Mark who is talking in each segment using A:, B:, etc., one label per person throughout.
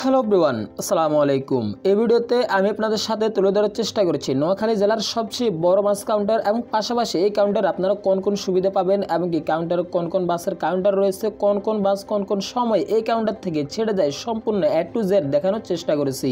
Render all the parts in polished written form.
A: Hello everyone, আসসালামু আলাইকুম। এই ভিডিওতে আমি আপনাদের সাথে তুলে ধরার চেষ্টা করেছি নোয়াখালী জেলার সবচেয়ে বড় বাস কাউন্টার এবং পাশাপাশি এই কাউন্টারে আপনারা কোন কোন সুবিধা পাবেন এবং কি কাউন্টারে কোন কোন বাসের কাউন্টার রয়েছে, কোন কোন বাস কোন কোন সময় এই কাউন্টার থেকে ছেড়ে যায় সম্পূর্ণ A to Z দেখানোর চেষ্টা করেছি।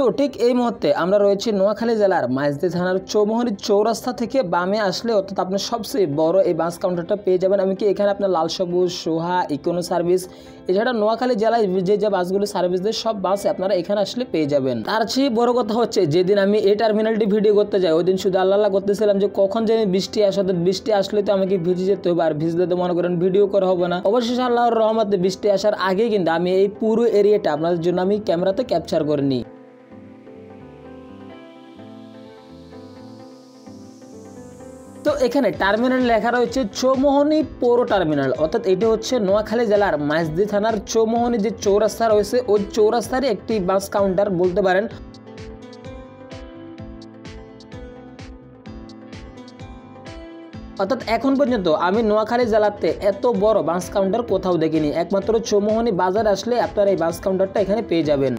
A: তো ঠিক এই মুহূর্তে আমরা রয়েছি নোয়াখালী জেলার মাইজদি থানার চৌমোহনী চৌরাস্তা থেকে বামে আসলে অর্থাৎ আপনি সবচেয়ে বড় এই বাস কাউন্টারটা পেয়ে যাবেন। এমনকি এখানে আপনার লাল সবুজ, সোহা, ইকোনো সার্ভিস, এছাড়া নোয়াখালী জেলায় যে বাসগুলো সার্ভিস দেয় সব বাস আপনারা এখানে আসলে পেয়ে যাবেন। তার চেয়ে বড় কথা হচ্ছে যেদিন আমি এই টার্মিনালটি ভিডিও করতে যাই ওই দিন শুধু আল্লাহ করতেছিলাম যে কখন যে বৃষ্টি আসে, অর্থাৎ বৃষ্টি আসলে তো আমাকে ভিজে যেতে হবে, আর ভিজলে তো মনে করেন ভিডিও করা হবে না। অবশেষে আল্লাহর রহমতে বৃষ্টি আসার আগে কিন্তু আমি এই পুরো এরিয়াটা আপনাদের জন্য আমি ক্যামেরাতে ক্যাপচার করে নিই। তো এখানে টার্মিনাল লেখা রয়েছে চৌমোহনী পৌর টার্মিনাল, অর্থাৎ এটা হচ্ছে নোয়াখালী জেলার মাইজদি থানার চৌমোহনী যে চৌরাস্তা রয়েছে ওই চৌরাস্তারই একটি বাস কাউন্টার বলতে পারেন। অর্থাৎ এখন পর্যন্ত আমি নোয়াখালী জেলাতে এত বড় বাস কাউন্টার কোথাও দেখিনি, একমাত্র চৌমোহনী বাজার আসলে আপনারা এই বাস কাউন্টারটা এখানে পেয়ে যাবেন।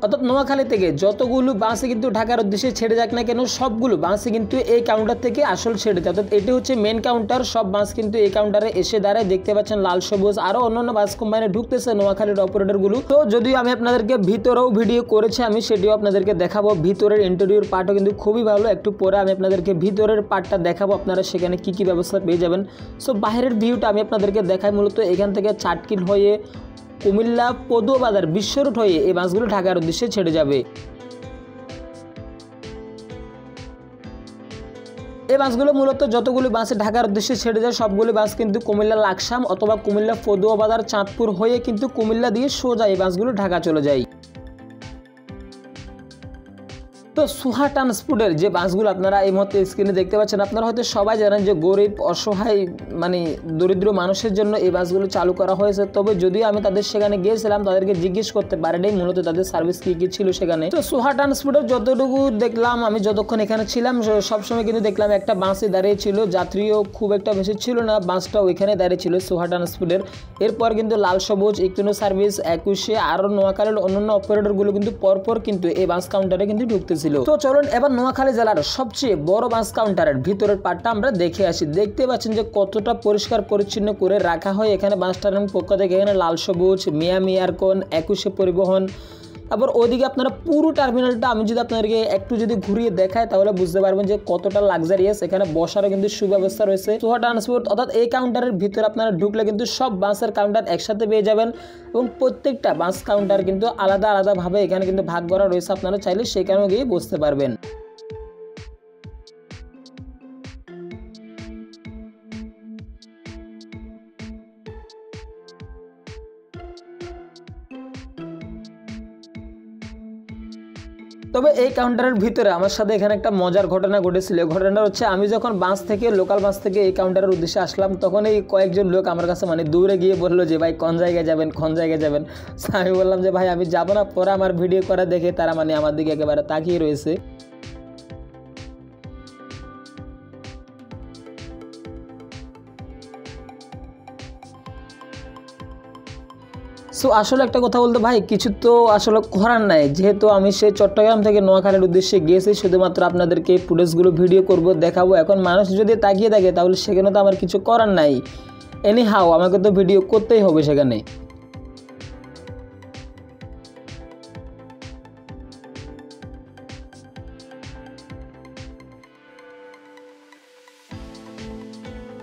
A: অর্থাৎ নোয়াখালী থেকে যতগুলো বাসে কিন্তু ঢাকার উদ্দেশ্যে ছেড়ে যাক না কেন সবগুলো বাসে কিন্তু এই কাউন্টার থেকে আসল ছেড়ে যায়। অর্থাৎ এটি হচ্ছে মেন কাউন্টার, সব বাস কিন্তু এই কাউন্টারে এসে দাঁড়ায়। দেখতে পাচ্ছেন লাল সবুজ আরও অন্যান্য বাস কোম্পানি ঢুকতেছে নোয়াখালীর অপারেটরগুলো। তো যদিও আমি আপনাদেরকে ভিতরেও ভিডিও করেছি, আমি সেটিও আপনাদেরকে দেখাবো। ভিতরের ইন্টেরিয়র পার্টও কিন্তু খুবই ভালো, একটু পরে আমি আপনাদেরকে ভিতরের পার্টটা দেখাবো, আপনারা সেখানে কি কি ব্যবস্থা পেয়ে যাবেন। সো বাইরের ভিউটা আমি আপনাদেরকে দেখাই। মূলত এখান থেকে চাটকিল হয়ে কুমিল্লা পদুয়া বাজার বিশ্ব রুট হয়ে এই বাসগুলো ঢাকার উদ্দেশ্যে ছেড়ে যাবে। এই বাসগুলো মূলত যতগুলো বাসে ঢাকার উদ্দেশ্যে ছেড়ে যায় সবগুলো বাস কিন্তু কুমিল্লা লাকসাম অথবা কুমিল্লা পদুয়া বাজার চাঁদপুর হয়ে কিন্তু কুমিল্লা দিয়ে সোজা এই বাসগুলো ঢাকা চলে যায়। তো সোহা ট্রান্সপোর্টের যে বাসগুলো আপনারা এই মুহূর্তে স্ক্রিনে দেখতে পাচ্ছেন, আপনারা হয়তো সবাই জানেন যে গরিব অসহায় মানে দরিদ্র মানুষের জন্য এই বাসগুলো চালু করা হয়েছে। তবে যদিও আমি তাদের সেখানে গিয়েছিলাম, তাদেরকে জিজ্ঞেস করতে পারিনি মূলত তাদের সার্ভিস কী কী ছিল সেখানে। তো সোহা ট্রান্সপোর্টের যতটুকু দেখলাম, আমি যতক্ষণ এখানে ছিলাম সবসময় কিন্তু দেখলাম একটা বাসে দাঁড়িয়ে ছিল, যাত্রীও খুব একটা বেশি ছিল না, বাসটা ওইখানে দাঁড়িয়ে ছিল সোহা ট্রান্সপোর্টের। এরপর কিন্তু লাল সবুজ, ইকোনো সার্ভিস, 21 আরও নোয়াখালীর অন্যান্য অপারেটরগুলো কিন্তু পরপর কিন্তু এই বাস কাউন্টারে কিন্তু ঢুকতেছিল। তো চলুন এবার নোয়াখালী জেলার সবচেয়ে বড় বাস কাউন্টারের ভিতরের পার্টটা আমরা দেখে আসি। দেখতে পাচ্ছেন যে কতটা পরিষ্কার পরিচ্ছন্ন করে রাখা হয় এখানে বাস টার্মিনাল পক্ষ থেকে। এখানে লাল সবুজ, মিয়ামি এয়ারকন, 21 পরিবহন, তারপর ওইদিকে আপনারা পুরো টার্মিনালটা আমি যদি আপনাদেরকে একটু যদি ঘুরিয়ে দেখায় তাহলে বুঝতে পারবেন যে কতটা লাক্সারিয়াস। এখানে বসারও কিন্তু সুব্যবস্থা রয়েছে। সোহা ট্রান্সপোর্ট অর্থাৎ এই কাউন্টারের ভিতরে আপনারা ঢুকলে কিন্তু সব বাসের কাউন্টার একসাথে পেয়ে যাবেন এবং প্রত্যেকটা বাস কাউন্টার কিন্তু আলাদা আলাদাভাবে এখানে কিন্তু ভাগ করা রয়েছে, আপনারা চাইলে সেখানেও গিয়ে বসতে পারবেন। তবে এই কাউন্টারের ভিতরে আমার সাথে এখানে একটা মজার ঘটনা ঘটেছিল। ঘটনাটা হচ্ছে আমি যখন বাস থেকে লোকাল বাস থেকে এই কাউন্টারের উদ্দেশ্যে আসলাম তখন এই কয়েকজন লোক আমার কাছে মানে দূরে গিয়ে বললো যে ভাই কোন জায়গায় যাবেন, কোন জায়গায় যাবেন। আমি বললাম যে ভাই আমি যাবো না। পরে আমার ভিডিও করা দেখে তারা মানে আমার দিকে একেবারে তাকিয়ে রয়েছে। সো আসলে একটা কথা বলতে ভাই কিছু তো আসলে করার নাই, যেহেতু আমি সেই চট্টগ্রাম থেকে নোয়াখালীর উদ্দেশ্যে গিয়েছি শুধুমাত্র আপনাদেরকে ফুটেজগুলো ভিডিও করব, দেখাবো। এখন মানুষ যদি তাকিয়ে থাকে তাহলে সেখানে তো আমার কিছু করার নাই। এনি হাও আমাকে তো ভিডিও করতেই হবে সেখানে।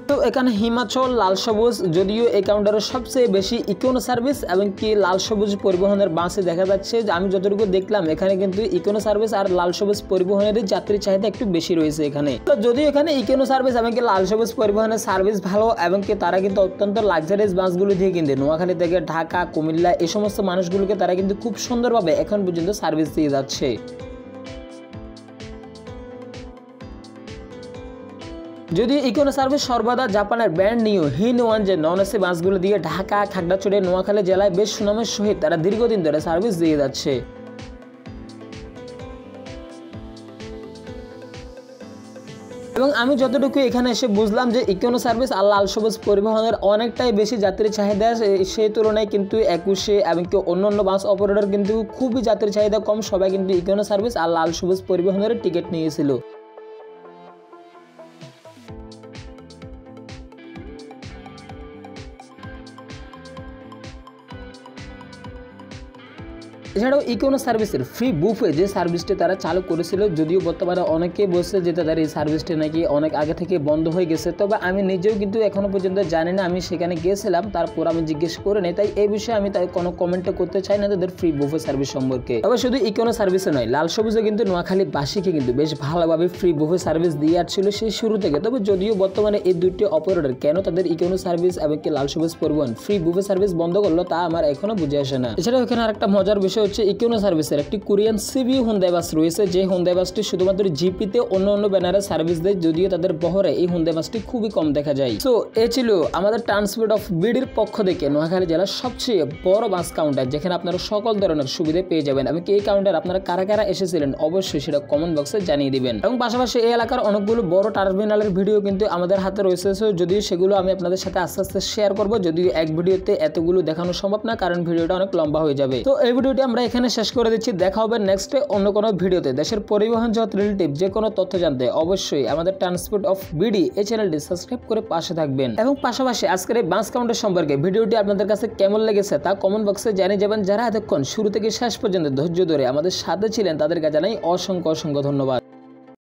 A: তো এখানে হিমাচল, লাল সবুজ, যদিও এই কাউন্টারের সবচেয়ে বেশি ইকোনো সার্ভিস এবং কি লাল সবুজ পরিবহনের বাসে দেখা যাচ্ছে যে আমি যতটুকু দেখলাম এখানে কিন্তু ইকোনো সার্ভিস আর লাল সবুজ পরিবহনের যাত্রী চাহিদা একটু বেশি রয়েছে এখানে। তো যদিও এখানে ইকোনো সার্ভিস এবং কি লাল সবুজ পরিবহনের সার্ভিস ভালো এবং কি তারা কিন্তু অত্যন্ত লাক্সারিয়াস বাসগুলো দিয়ে কিন্তু নোয়াখালী থেকে ঢাকা, কুমিল্লা এই সমস্ত মানুষগুলোকে তারা কিন্তু খুব সুন্দরভাবে এখন পর্যন্ত সার্ভিস দিয়ে যাচ্ছে। যদিও ইকোনো সার্ভিস সর্বদা জাপানের ব্র্যান্ড নিউ হিন-ওয়ান যে নন এসি বাসগুলো দিয়ে ঢাকা, খাগড়াছড়ি, নোয়াখালী জেলায় বেশ সুনামের সহিত তারা দীর্ঘদিন ধরে সার্ভিস দিয়ে যাচ্ছে। এবং আমি যতটুকু এখানে এসে বুঝলাম যে ইকোনো সার্ভিস আর লাল সবুজ পরিবহনের অনেকটাই বেশি যাত্রী চাহিদা, সেই তুলনায় কিন্তু 21-এ এমনকি অন্য বাস অপারেটর কিন্তু খুবই যাত্রী চাহিদা কম, সবাই কিন্তু ইকোনো সার্ভিস আর লাল সবুজ পরিবহনের টিকিট নিয়েছিল। এছাড়াও ইকোনো সার্ভিসের ফ্রি বুফে যে সার্ভিসটি তারা চালু করেছিল, যদিও বর্তমানে অনেকেই বলছে যে তাদের এই সার্ভিসটি নাকি অনেক আগে থেকে বন্ধ হয়ে গেছে, তবে আমি নিজেও কিন্তু এখনো পর্যন্ত জানি না, আমি সেখানে গিয়েছিলাম তারপর আমি জিজ্ঞেস করে নেই, তাই এই বিষয়ে আমি তাই কোনো কমেন্ট করতে চাই না তাদের ফ্রি বুফে সার্ভিস সম্পর্কে। তবে শুধু ইকোনো সার্ভিসে নয়, লাল সবুজে কিন্তু নোয়াখালীবাসীকে কিন্তু বেশ ভালোভাবে ফ্রি বুফে সার্ভিস দিয়ে আসছিল সেই শুরু থেকে। তবে যদিও বর্তমানে এই দুইটি অপারেটর কেন তাদের ইকোনো সার্ভিস এবং লাল সবুজ পরিবহন ফ্রি বুফে সার্ভিস বন্ধ করলো তা আমার এখনো বুঝে আসে না। এছাড়াও এখানে আরেকটা মজার বিষয় হচ্ছে ইকোনো সার্ভিসের একটি কোরিয়ান সিভি হুন্দাই বাস রয়েছে, যে হুন্দাই বাসটি শুধুমাত্র জিপিতে অন্য ব্যানারে সার্ভিস দেয়, যদিও তাদের বহরে এই হুন্দাই বাসটি খুবই কম দেখা যায়। সো এ ছিল আমাদের ট্রান্সপোর্ট অফ বিডির পক্ষ থেকে নোয়াখালী জেলার সবচেয়ে বড় বাস কাউন্টার, যেখানে আপনারা সকল ধরনের সুবিধা পেয়ে যাবেন। আমি এই কাউন্টার আপনারা কারা কারা এসেছিলেন অবশ্যই সেটা কমেন্ট বক্সে জানিয়ে দিবেন। এবং পাশাপাশি এই এলাকার অনেকগুলো বড় টার্মিনালের ভিডিও কিন্তু আমাদের হাতে রয়েছে, যদিও সেগুলো আমি আপনাদের সাথে আস্তে আস্তে শেয়ার করবো, যদিও এক ভিডিওতে এতগুলো দেখানো সম্ভব না, কারণ ভিডিওটা অনেক লম্বা হয়ে যাবে। তো এই ভিডিওটি আমরা এখানে শেষ করে দিচ্ছি, দেখা হবে নেক্সটে অন্য কোনো ভিডিওতে। দেশের পরিবহন জগৎ রিলেটিভ যে কোনো তথ্য জানতে অবশ্যই আমাদের ট্রান্সপোর্ট অফ বিডি এই চ্যানেলটি সাবস্ক্রাইব করে পাশে থাকবেন। এবং পাশাপাশি আজকের এই বাস কাউন্টার সম্পর্কে ভিডিওটি আপনাদের কাছে কেমন লেগেছে তা কমেন্ট বক্সে জানিয়ে যাবেন। যারা এতক্ষণ শুরু থেকে শেষ পর্যন্ত ধৈর্য ধরে আমাদের সাথে ছিলেন তাদেরকে জানাই অসংখ্য ধন্যবাদ।